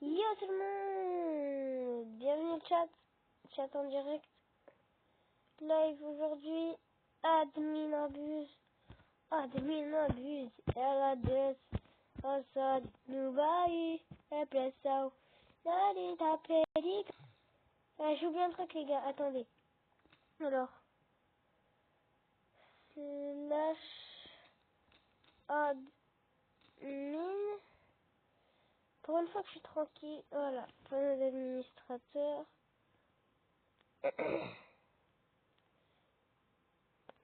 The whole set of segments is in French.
Yo tout le monde, bienvenue au chat en direct, live aujourd'hui, admin abuse, elle a deux, Assad, Noubaï, et Plessau, Nani Tapédic. J'ai oublié un truc les gars, attendez. Alors, slash admin. Pour une fois que je suis tranquille, voilà, panneau d'administrateur.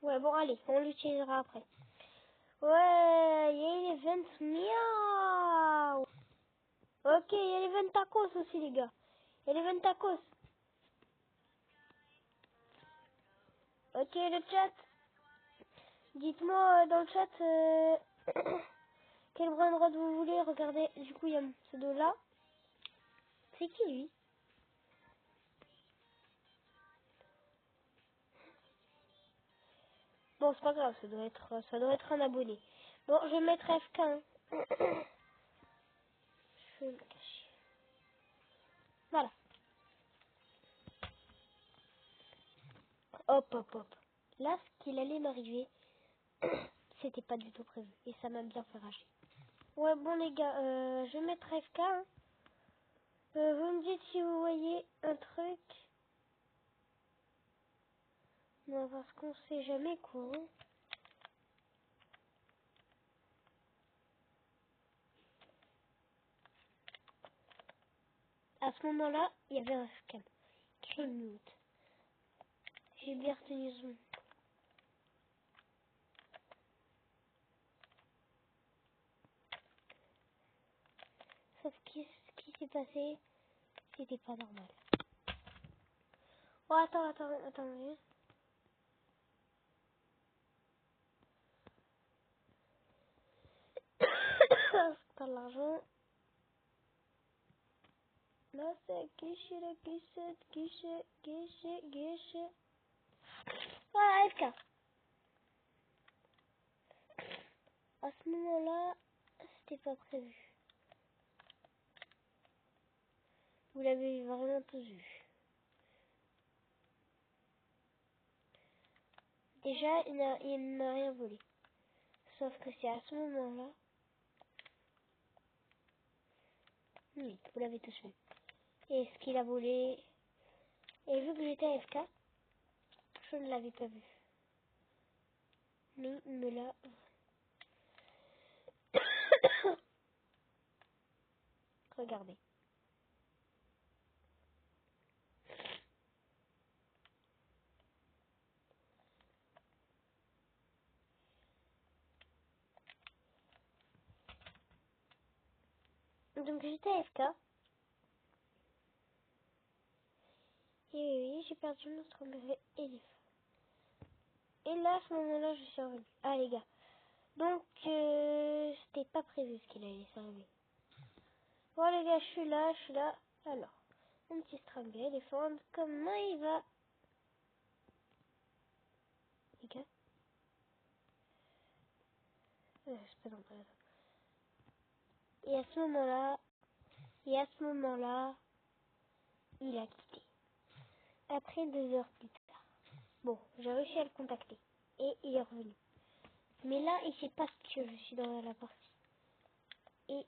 Ouais, bon, allez, on l'utilisera après. Ouais, il y a l'event miaou. Ok, il y a l'event tacos aussi, les gars. Il y a l'event tacos. Ok, le chat. Dites-moi dans le chat quel brain rod vous voulez. Regardez, du coup, il y a ces deux-là. C'est qui, lui? Bon, c'est pas grave, ça doit être un abonné. Bon, je vais mettre FK. Hein. Je vais me cacher. Voilà. Hop, hop, hop. Là, ce qu'il allait m'arriver, c'était pas du tout prévu. Et ça m'a bien fait rager. Ouais, bon, les gars, je vais mettre FK. Hein. Vous me dites si vous voyez un truc. Non, parce qu'on sait jamais quoi. Hein. À ce moment-là, il y avait un scam. Crime. J'ai bien retenu ce nom. Sauf que ce qui s'est passé, c'était pas normal. Oh, attends. C'est pas de l'argent. Là, c'est guichet. Ah, FK. À ce moment-là, c'était pas prévu. Vous l'avez vraiment tous vu. Déjà, il n'a rien volé. Sauf que c'est à ce moment-là. Oui, vous l'avez tous vu. Et ce qu'il a volé. Et vu que j'étais AFK, je ne l'avais pas vu. Mais il me l'a. Regardez. Donc j'étais AFK. Et oui, j'ai perdu mon strawberry éléphant. Et là, à ce moment-là, je suis revenue. Ah les gars. Donc, c'était pas prévu ce qu'il allait s'arriver. Bon les gars, je suis là. Alors, un petit strawberry éléphant. Comment il va? Les gars. C'est pas dans le Et à ce moment-là, il a quitté. Après 2 heures plus tard. Bon, j'ai réussi à le contacter. Et il est revenu. Mais là, il sait pas que je suis dans la partie. Et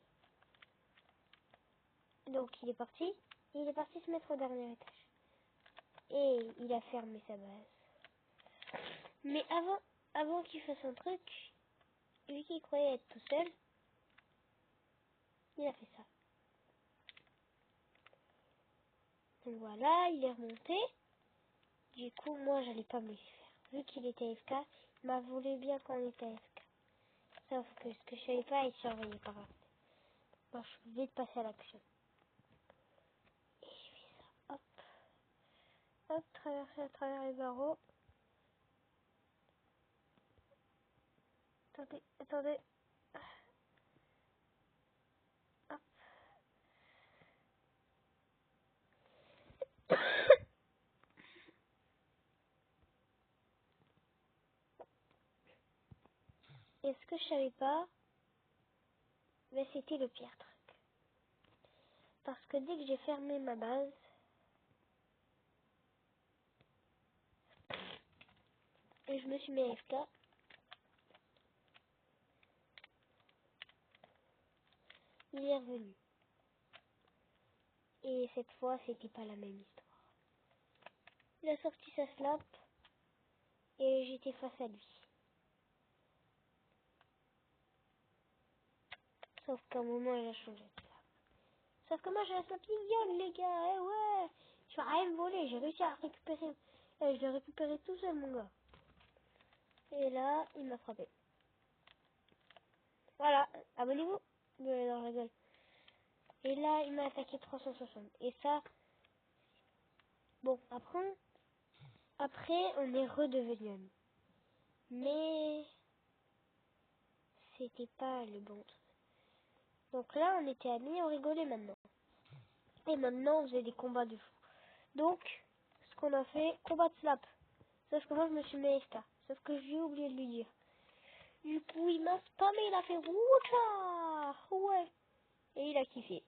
donc, il est parti. Il est parti se mettre au dernier étage. Et il a fermé sa base. Mais avant qu'il fasse un truc, vu qu'il croyait être tout seul, il a fait ça. Donc voilà, il est remonté. Du coup, moi, j'allais pas me laisser faire. Vu qu'il était AFK, il m'a voulu bien qu'on était AFK. Sauf que ce que je savais pas, il surveillait par là. Moi, je vais vite passer à l'action. Et je fais ça. Hop, traverser à travers les barreaux. Attendez. Hop. Et ce que je savais pas, ben, c'était le pire truc. Parce que dès que j'ai fermé ma base, et je me suis mis AFK, il est revenu. Et cette fois, c'était pas la même histoire. Il a sorti sa slap et j'étais face à lui. Sauf qu'à un moment, il a changé de slap. Sauf que moi, j'ai la slap gueule, les gars. Eh ouais, je vais rien me voler. J'ai réussi à récupérer. Je l'ai récupéré tout seul, mon gars. Et là, il m'a frappé. Voilà, abonnez-vous. Dans la gueule. Et là, il m'a attaqué 360. Et ça, bon, après, on est redevenu amis. Mais c'était pas le bon truc. Donc là, on était amis, on rigolait maintenant. Et maintenant, on faisait des combats de fou. Donc, ce qu'on a fait, combat de slap. Sauf que moi, je me suis mis AFK. Sauf que j'ai oublié de lui dire. Du coup, il m'a spammé, il a fait Woucha. Ouais. Et il a kiffé.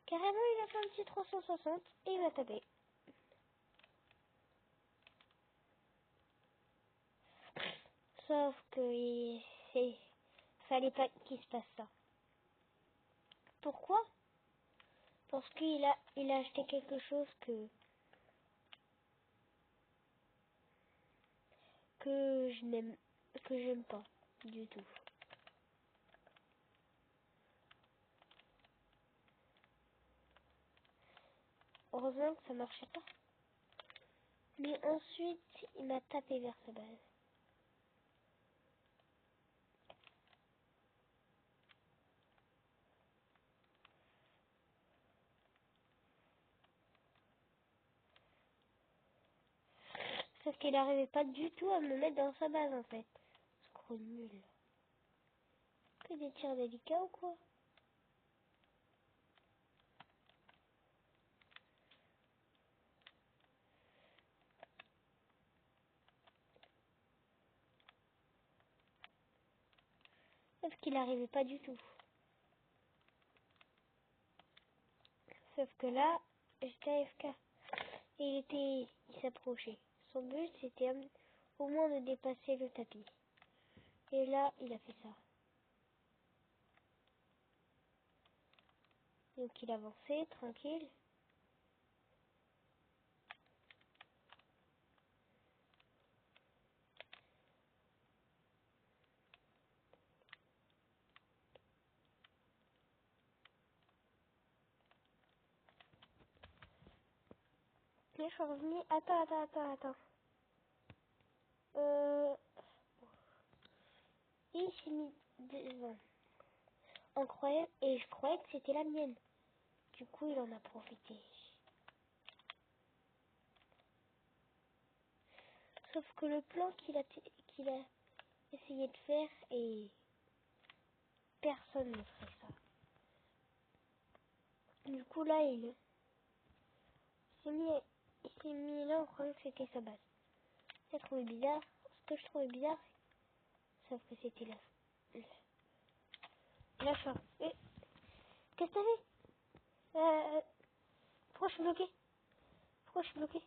Carrément, il a fait un petit 360 et il m'a tapé. Sauf que fallait pas qu'il se passe ça. Pourquoi? Parce qu'il a acheté quelque chose que je n'aime que j'aime pas du tout. Heureusement que ça marchait pas. Mais ensuite, il m'a tapé vers sa base. Sauf qu'il n'arrivait pas du tout à me mettre dans sa base en fait. C'est trop nul. Que des tirs délicats ou quoi? Sauf qu'il n'arrivait pas du tout. Sauf que là, j'étais AFK. Et il s'approchait. Son but c'était au moins de dépasser le tapis. Et là, il a fait ça. Donc il avançait, tranquille. Là, je suis revenu. Attends. Il s'est mis devant. Incroyable. Et je croyais que c'était la mienne. Du coup, il en a profité. Sauf que le plan qu'il a essayé de faire, et personne ne ferait ça. Du coup, là, s'est mis, il s'est mis là en croyant que c'était sa base. J'ai trouvé bizarre. Ce que je trouvais bizarre, sauf que c'était la fin. Qu'est-ce que t'as fait? Pourquoi je suis bloqué?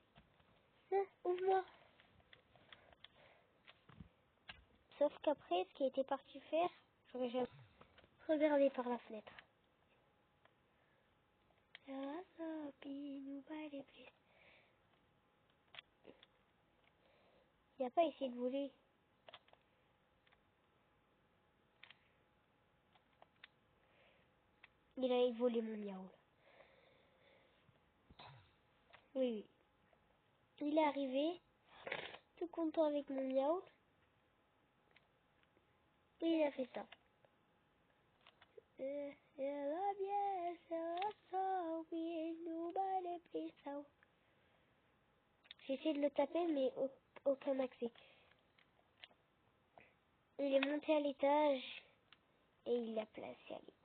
Non, ouvre-moi. Sauf qu'après, ce qu'il était parti faire, j'aurais jamais regardé par la fenêtre. Il n'a pas essayé de voler. Il a volé mon miaou. Oui. Il est arrivé, tout content avec mon miaou. Et il a fait ça. J'ai essayé de le taper, mais aucun accès. Il est monté à l'étage et il l'a placé à l'étage.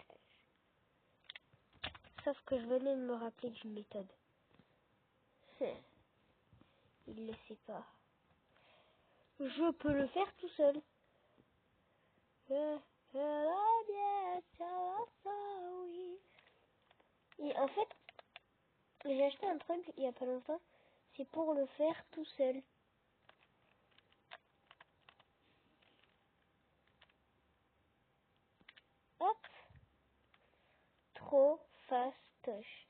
Sauf que je venais de me rappeler d'une méthode. Il ne le sait pas. Je peux le faire tout seul. j'ai acheté un truc il y a pas longtemps. C'est pour le faire tout seul. Hop. Trop fastoche.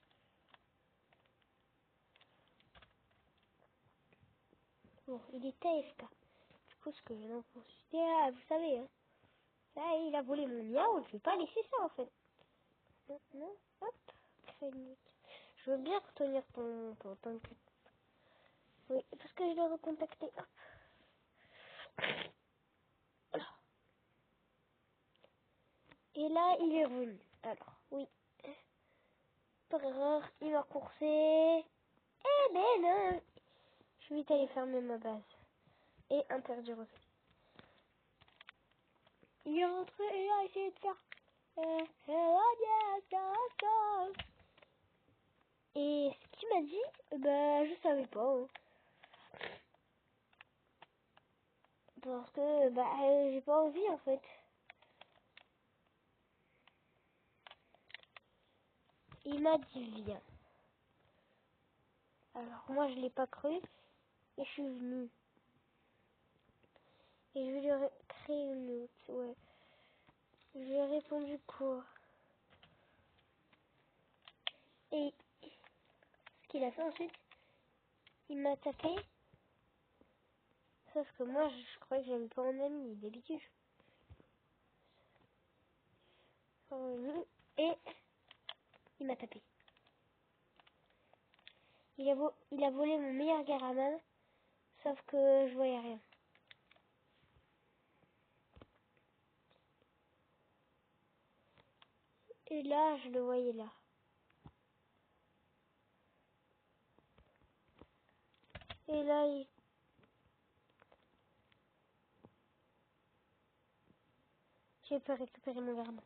Bon, il est AFK. Du coup, ce que je n'en consulter, ah, vous savez, hein. Là, il a volé mon miaou, je vais pas laisser ça en fait. Non, non, hop, créer une minute. Je veux bien retenir ton temps. Oui, parce que je l'ai recontacté. Hop. Alors. Et là, il est revenu. Alors, oui. Par erreur, il m'a coursé. Eh ben non. Je vais vite aller fermer ma base. Et interdire aussi. Il est rentré et il a essayé de faire... Et ce qu'il m'a dit, bah je savais pas. Hein. Parce que bah j'ai pas envie en fait. Il m'a dit viens. Alors moi je l'ai pas cru et je suis venue. Et je lui ai créé une autre, ouais. Je lui ai répondu quoi. Et ce qu'il a fait ensuite, il m'a tapé. Sauf que moi je croyais que j'avais pas mon ami d'habitude. Et il m'a tapé. Il a volé mon meilleur Garaman, sauf que je voyais rien. Et là, je le voyais là. Et là, j'ai pu récupérer mon Garaman.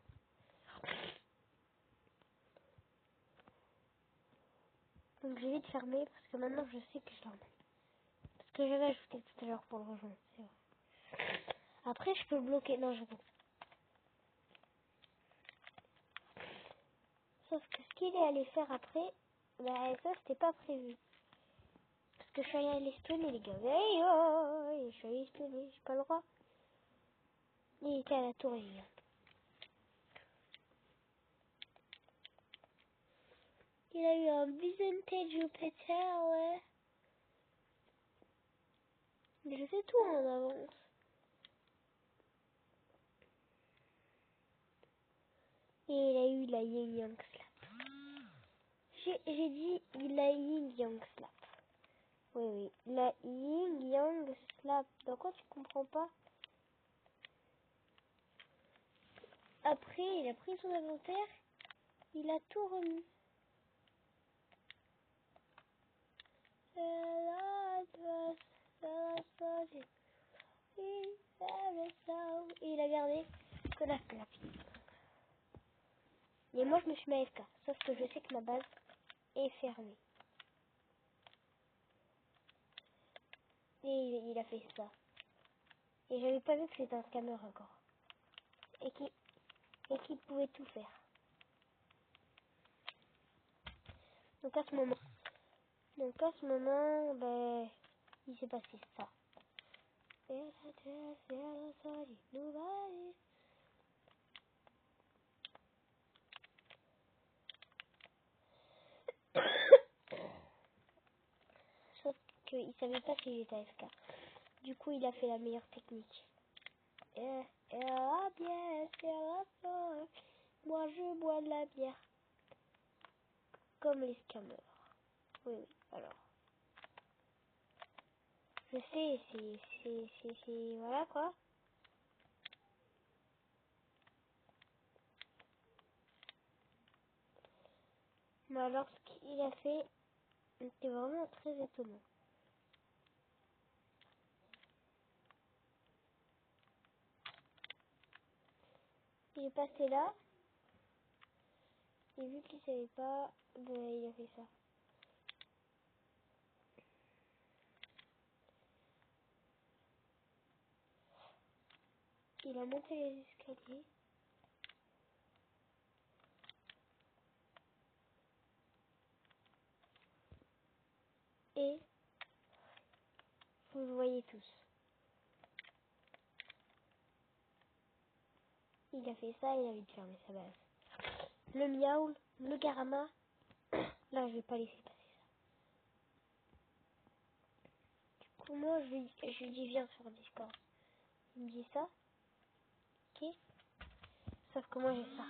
Donc j'ai vite fermé parce que maintenant je sais que je l'emmène. Parce que j'avais ajouté tout à l'heure pour le rejoindre, c'est vrai. Après, je peux bloquer. Non, je peux. Sauf que ce qu'il est allé faire après, bah ça c'était pas prévu. Parce que je suis allé espionner les gars. Hey, oh, je suis allé espionner, j'ai pas le droit. Il était à la tour Eiffel. Il a eu un Byzantin Jupiter, ouais. Mais je sais tout en avance. Et il a eu la Yin Yang Slap. J'ai dit il a Yin Yang Slap. Oui, oui. La Yin Yang Slap. Dans quoi tu comprends pas? Après, il a pris son inventaire. Il a tout remis. Et il a gardé que la slap. Et moi, je me suis mis à AFK. Sauf que je sais que ma base est fermée. Et il a fait ça. Et j'avais pas vu que c'était un scammer encore. Et qui pouvait tout faire. Donc à ce moment, ben, il s'est passé ça. Sauf qu'il savait pas si j'étais AFK. Du coup, il a fait la meilleure technique. Moi, je bois de la bière. Comme les scammers. Oui, oui, alors. Je sais, c'est... Voilà, quoi. Mais alors, ce qu'il a fait, c'était vraiment très étonnant. Il est passé là. Et vu qu'il savait pas, ben, il a fait ça. Il a monté les escaliers. Et vous le voyez tous. Il a fait ça, il a vite fermé sa base. Le miaoul, le garama. Là, je vais pas laisser passer ça. Du coup, moi, je lui dis viens sur Discord. Il me dit ça. Ok. Sauf que moi, j'ai ça.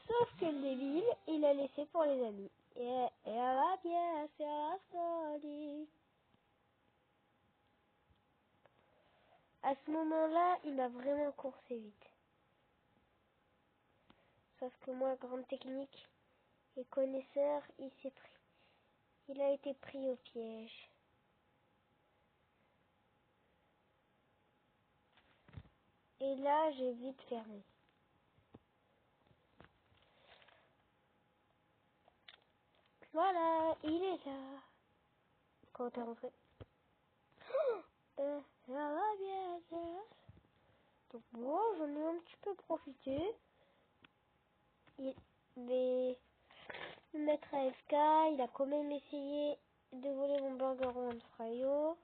Sauf que le débile, il a laissé pour les amis. Et elle va bien, c'est la folie. À ce moment-là, il m'a vraiment coursé vite. Sauf que moi, grande technique et connaisseur, il a été pris au piège. Et là, j'ai vite fermé. Voilà, il est là. Quand t'es rentré. Ça va bien, ça. Donc moi, j'en ai un petit peu profité. Mais le maître AFK, il a quand même essayé de voler mon burger en Fryo.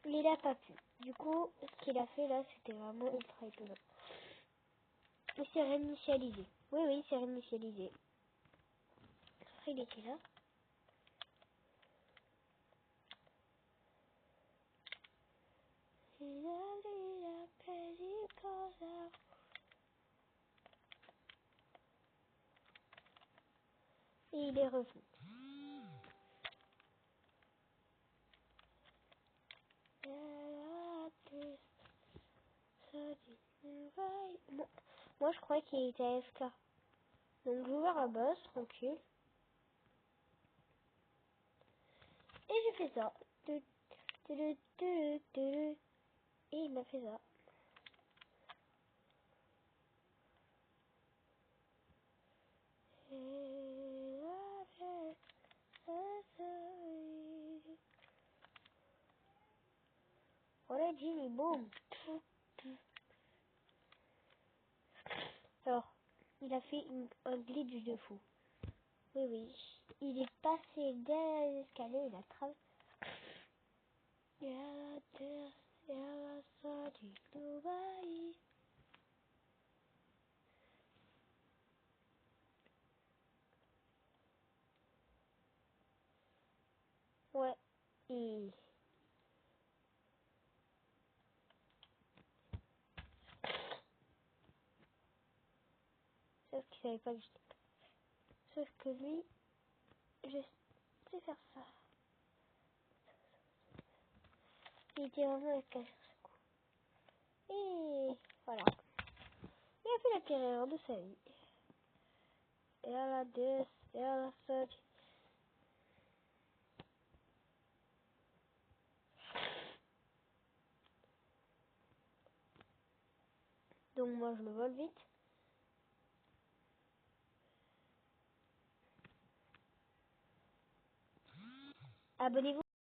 Il a pas pu. Du coup, ce qu'il a fait là, c'était vraiment ultra étonnant. Il s'est réinitialisé. Oui, il s'est réinitialisé. Après, il était là. Et il est revenu. Bon, moi, je crois qu'il était AFK. Donc, j'ouvre la base, tranquille. Et j'ai fait ça. Et il m'a fait ça. Voilà, Jimmy, boum. Alors, il a fait un glitch de fou. Oui. Il est passé derrière les escaliers, il a traversé. Ouais. Et... Sauf qu'il savait pas que j'étais. Sauf que lui, je sais faire ça. Il était vraiment efficace sur ce coup. Et voilà. Il a fait la pire erreur de sa vie. Et à la 2, et à la 5. Donc moi je le vole vite. Abonnez-vous.